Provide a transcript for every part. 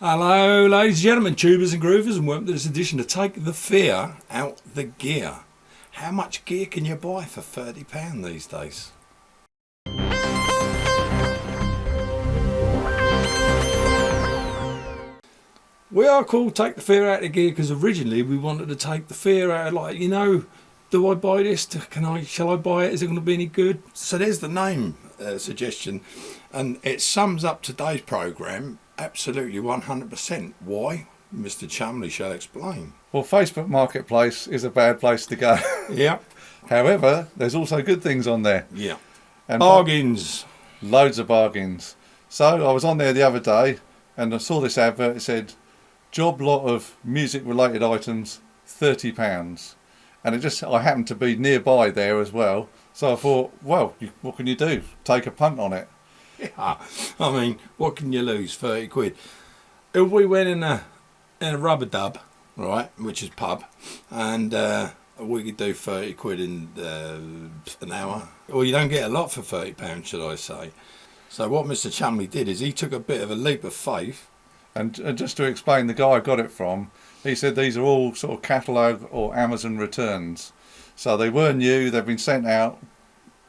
Hello, ladies and gentlemen, tubers and groovers, and welcome to this edition to Take the Fear Out the Gear. How much gear can you buy for £30 these days? We are called Take the Fear Out of Gear because originally we wanted to take the fear out of, like, you know, do I buy this? Shall I buy it? Is it going to be any good? So there's the name suggestion, and it sums up today's programme absolutely 100%. Why? Mr. Chumley shall explain. Well, Facebook Marketplace is a bad place to go. Yeah. However, there's also good things on there. Yeah. And bargains. Loads of bargains. So I was on there the other day and I saw this advert. It said, job lot of music related items, £30. And I happened to be nearby there as well. So I thought, well, what can you do? Take a punt on it. Yeah. I mean, what can you lose? 30 quid. If we went in a rubber dub, right, which is pub, and we could do 30 quid in an hour. Well, you don't get a lot for £30, should I say. So what Mr. Chumley did is he took a bit of a leap of faith. And just to explain, the guy I got it from, he said these are all sort of catalogue or Amazon returns. So they were new, they've been sent out,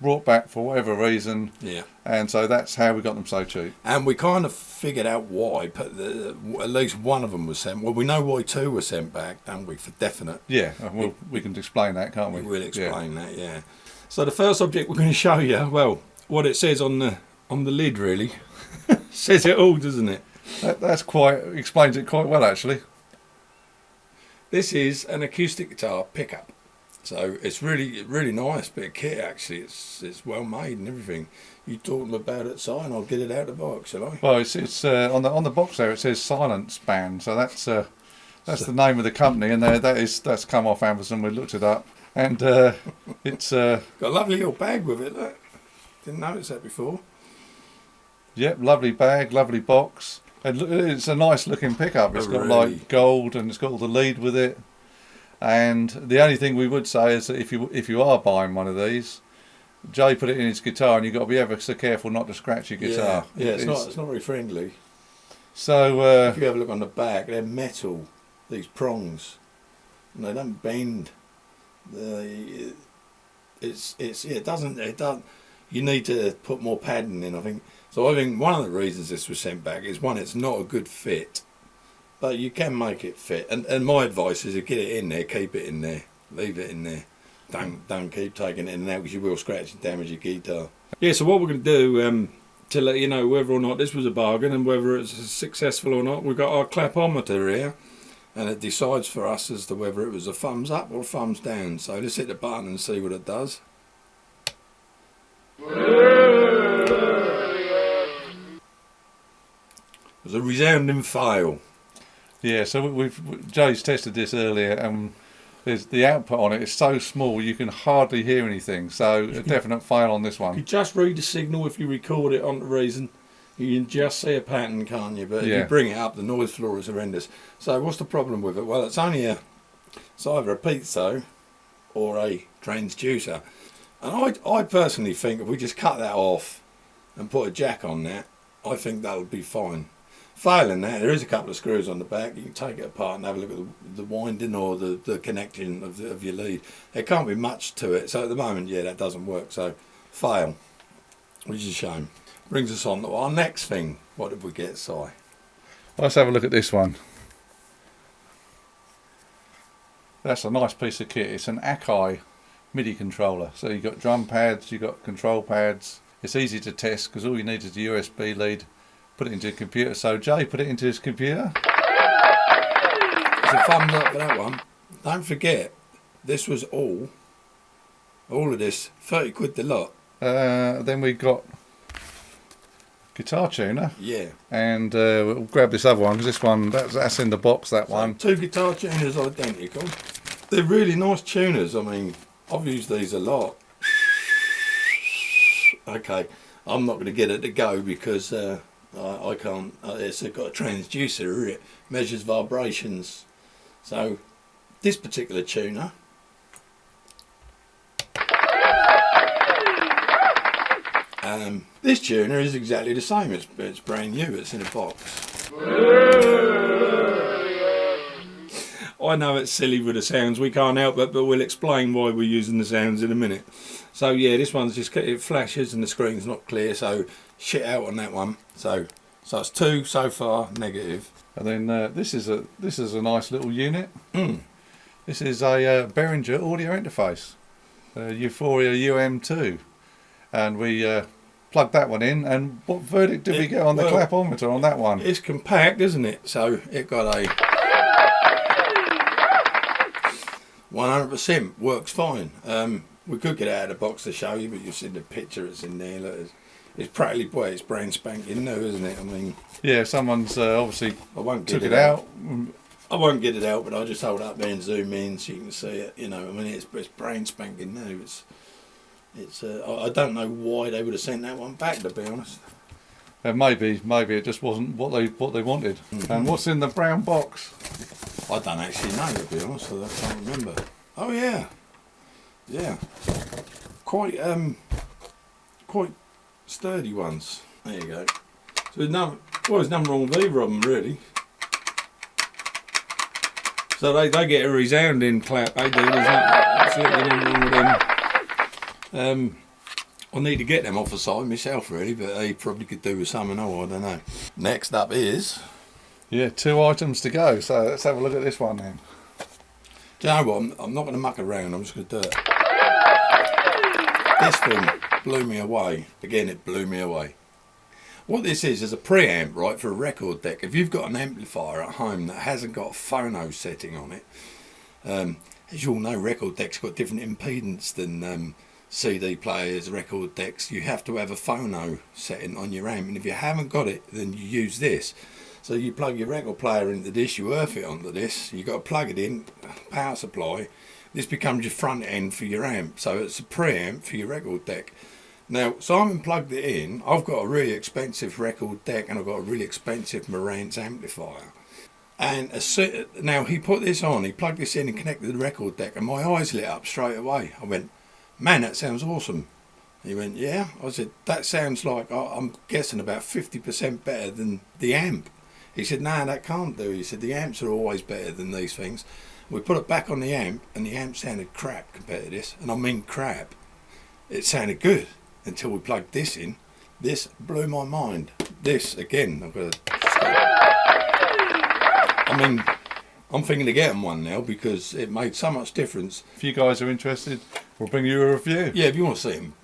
brought back for whatever reason. Yeah. And so that's how we got them so cheap. And we kind of figured out why, but at least one of them was sent. Well, we know why two were sent back, don't we, for definite. Yeah, well, we can explain that, can't we? We'll explain that, yeah. So the first object we're going to show you, well, what it says on the lid, really. Says it all, doesn't it? That's explains it quite well, actually. This is an acoustic guitar pickup. So it's really nice bit of kit, actually. It's well made and everything. You talk them about it, Si, and I'll get it out of the box, shall I? Well, it's on the box there. It says Silence Band, so that's the name of the company, and that's come off Amazon. We looked it up, and it's got a lovely little bag with it. Look, didn't notice that before. Yep, lovely bag, lovely box, and it's a nice looking pickup. It's got like gold, and it's got all the lead with it. And the only thing we would say is that if you are buying one of these, Jay put it in his guitar, and you've got to be ever so careful not to scratch your guitar. Yeah, it's not very friendly. So if you have a look on the back, they're metal. These prongs, and they don't bend. It doesn't. You need to put more padding in, I think. So I think one of the reasons this was sent back is, one, it's not a good fit. But you can make it fit, and my advice is to get it in there, keep it in there, leave it in there. Don't keep taking it in and out, because you will scratch and damage your guitar. Yeah, so what we're going to do to let you know whether or not this was a bargain and whether it's successful or not, we've got our clapometer here, and it decides for us as to whether it was a thumbs up or a thumbs down. So let's hit the button and see what it does. It was a resounding fail. Yeah, so Jay's tested this earlier, and the output on it is so small you can hardly hear anything. So a definite fail on this one. You just read the signal if you record it on the reason. You can just see a pattern, can't you? But if you bring it up, the noise floor is horrendous. So what's the problem with it? Well, it's either a piezo or a transducer. And I personally think if we just cut that off and put a jack on that, I think that'll be fine. Failing that, there is a couple of screws on the back. You can take it apart and have a look at the winding or the connection of your lead. There can't be much to it. So at the moment, that doesn't work. So fail, which is a shame. Brings us on to our next thing. What did we get, Si? Let's have a look at this one. That's a nice piece of kit. It's an Akai MIDI controller. So you've got drum pads, you've got control pads. It's easy to test because all you need is a USB lead. Put it into a computer. So Jay put it into his computer. It's a thumbs up for that one. Don't forget, this was all of this, 30 quid the lot. Then we got guitar tuner. Yeah. And we'll grab this other one because this one, that's in the box, that one. Two guitar tuners identical. They're really nice tuners. I mean, I've used these a lot. Okay, I'm not going to get it to go because I can't. It's got a transducer. It measures vibrations. So this particular tuner This tuner is exactly the same. It's brand new. It's in a box. I know it's silly with the sounds, we can't help it, but we'll explain why we're using the sounds in a minute. So yeah, this one's just, it flashes and the screen's not clear, so shit out on that one. So it's 2 so far, negative. And then this is a nice little unit. This is a Behringer audio interface, U-PHORIA UM2, and we plugged that one in. And what verdict did we get on the clapometer on that one? It's compact, isn't it? So it got a 100%, works fine. We could get it out of the box to show you, but you've seen the picture it's in there. Look, it's practically, boy, it's brand spanking new, isn't it? I mean, yeah, someone's obviously took it out. I won't get it out, but I'll just hold it up there and zoom in so you can see it. You know, I mean, it's brand spanking new. It's I don't know why they would have sent that one back, to be honest. Maybe it just wasn't what they wanted. And what's in the brown box? I don't actually know, to be honest. I can't remember. Oh yeah, quite sturdy ones. There you go. So there's nothing wrong with either of them really. So they get a resounding clap. They do. There's absolutely nothing wrong with them. I need to get them off the side myself really, but they probably could do with something. I don't know. Next up is 2 items to go. So let's have a look at this one then. Do you know what? I'm not going to muck around. I'm just going to do it. This thing blew me away. Again, it blew me away. What this is a preamp, right, for a record deck. If you've got an amplifier at home that hasn't got a phono setting on it, as you all know, record decks got different impedance than CD players, record decks. You have to have a phono setting on your amp, and if you haven't got it, then you use this. So you plug your record player into this, you earth it onto this, you've got to plug it in, power supply. This becomes your front end for your amp, so it's a preamp for your record deck. Now, Simon plugged it in. I've got a really expensive record deck and I've got a really expensive Marantz amplifier. And now he put this on, he plugged this in and connected the record deck, and my eyes lit up straight away. I went, man, that sounds awesome. He went, yeah. I said, that sounds like, I'm guessing about 50% better than the amp. He said, no, that can't do. He said, the amps are always better than these things. We put it back on the amp, and the amp sounded crap compared to this. And I mean crap. It sounded good until we plugged this in. This blew my mind. This, again, I've got to I mean, I'm thinking of getting one now because it made so much difference. If you guys are interested, we'll bring you a review. Yeah, if you want to see him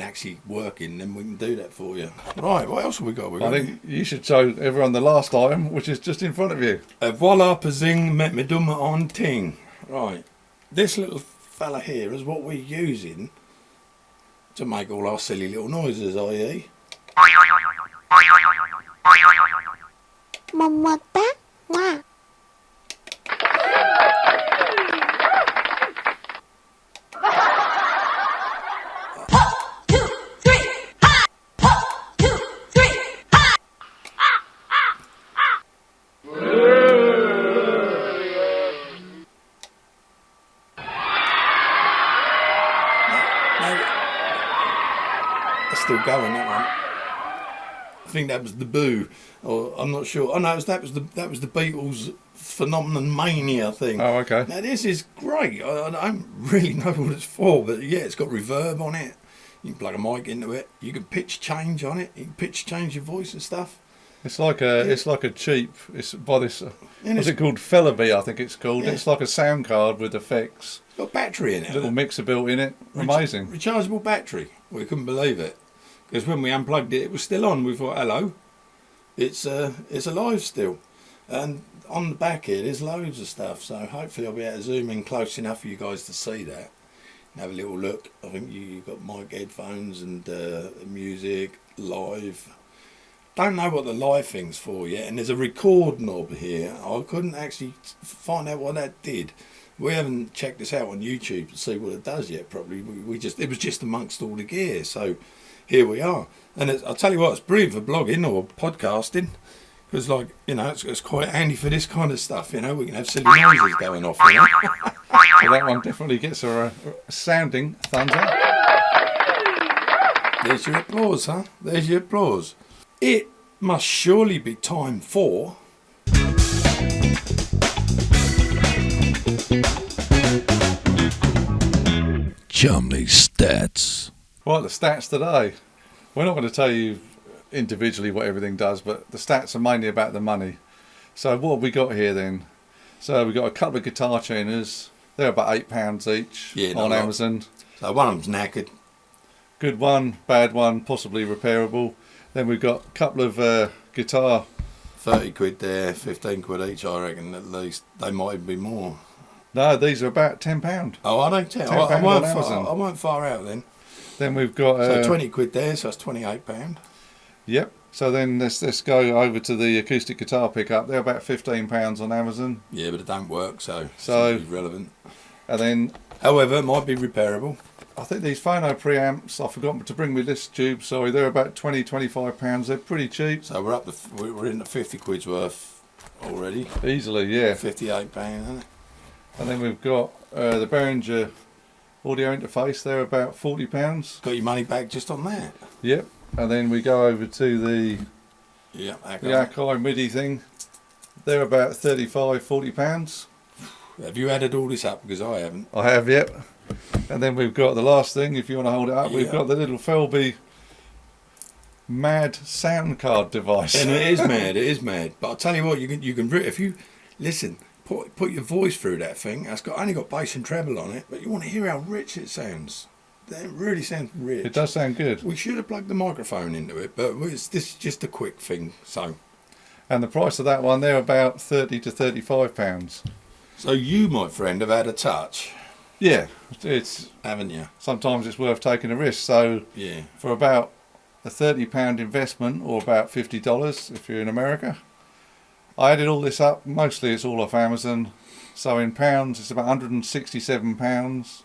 actually working, then we can do that for you. Right, what else have we got? I think you should show everyone the last item, which is just in front of you. Voila, pazing, met me dumma on ting. Right, this little fella here is what we're using to make all our silly little noises, i.e. Still going, that one. I think that was the Boo, or I'm not sure. Oh no, that was the Beatles Phenomenon Mania thing. Oh, okay. Now this is great. I don't really know what it's for, but yeah, it's got reverb on it. You can plug a mic into it. You can pitch change on it. You can pitch change your voice and stuff. It's like a cheap. It's by this. What's it called? Fellaby, I think it's called. Yeah. It's like a sound card with effects. It's got battery in it. Little mixer built in it. Amazing. Rechargeable battery. We couldn't believe it. Because when we unplugged it, it was still on. We thought, hello, it's alive still. And on the back here, there's loads of stuff. So hopefully I'll be able to zoom in close enough for you guys to see that. And have a little look. I think you've got mic headphones and music, live. Don't know what the live thing's for yet. And there's a record knob here. I couldn't actually find out what that did. We haven't checked this out on YouTube to see what it does yet. Probably it was just amongst all the gear. So here we are, and I'll tell you what, it's brilliant for blogging or podcasting, because like, you know, it's quite handy for this kind of stuff. You know, we can have silly noises going off. You know? So that one definitely gets a sounding thumbs up. There's your applause, huh? There's your applause. It must surely be time for Chumley stats. Right, the stats today. We're not going to tell you individually what everything does, but the stats are mainly about the money. So what have we got here then? So we've got a couple of guitar tuners. They're about £8 each on Amazon. So one of them's knackered. Good one, bad one, possibly repairable. Then we've got a couple of guitar. 30 quid there, 15 quid each, I reckon, at least. They might even be more. No, these are about £10. Oh, I don't tell. I won't far out then. Then we've got... so 20 quid there, so that's £28. Yep. So then let's go over to the acoustic guitar pickup. They're about £15 on Amazon. Yeah, but it don't work, so it's irrelevant. And then... However, it might be repairable. I think these phono preamps, I forgot to bring me this tube, sorry, they're about £20-25. They're pretty cheap. So we're in the 50 quid's worth already. Easily, yeah. £58, isn't it? And then we've got the Behringer audio interface, they're about £40. Got your money back just on that. Yep. And then we go over to the Akai MIDI thing. They're about £35-40. Have you added all this up? Because I haven't. I have, yep. And then we've got the last thing, if you want to hold it up, we've got the little Felby mad sound card device. And it is mad. But I'll tell you what, you can if you listen, put your voice through that thing. That's only got bass and treble on it, but you want to hear how rich it sounds. It really sounds rich. It does sound good. We should have plugged the microphone into it, but this is just a quick thing. So, and the price of that one, they're about £30 to £35. So you, my friend, have had a touch. Yeah, haven't you? Sometimes it's worth taking a risk. So yeah, for about a £30 investment, or about $50 if you're in America, I added all this up. Mostly it's all off Amazon. So in pounds, it's about £167.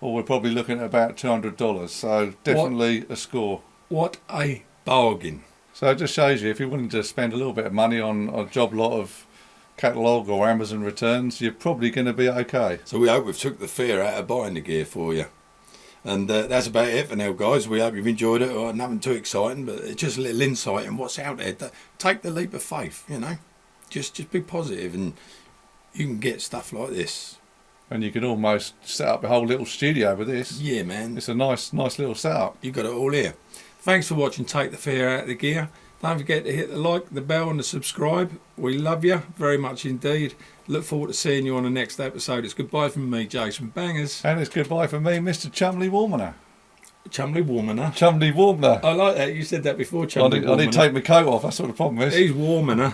Or we're probably looking at about $200. So definitely a score. What a bargain. So it just shows you, if you're willing to spend a little bit of money on a job lot of catalogue or Amazon returns, you're probably going to be okay. So we hope we've took the fear out of buying the gear for you. And that's about it for now, guys. We hope you've enjoyed it. Or nothing too exciting, but it's just a little insight in what's out there. Take the leap of faith, you know. Just be positive and you can get stuff like this. And you can almost set up a whole little studio with this. Yeah, man. It's a nice little setup. You got it all here. Thanks for watching Take the Fear Out of the Gear. Don't forget to hit the like, the bell and the subscribe. We love you very much indeed. Look forward to seeing you on the next episode. It's goodbye from me, Jason Bangers. And it's goodbye from me, Mr. Chumley Warmener. Chumley Warmener? Chumley Warmener. I like that. You said that before, Chumley Warmener. I need to take my coat off. That's what the problem is. He's Warmener.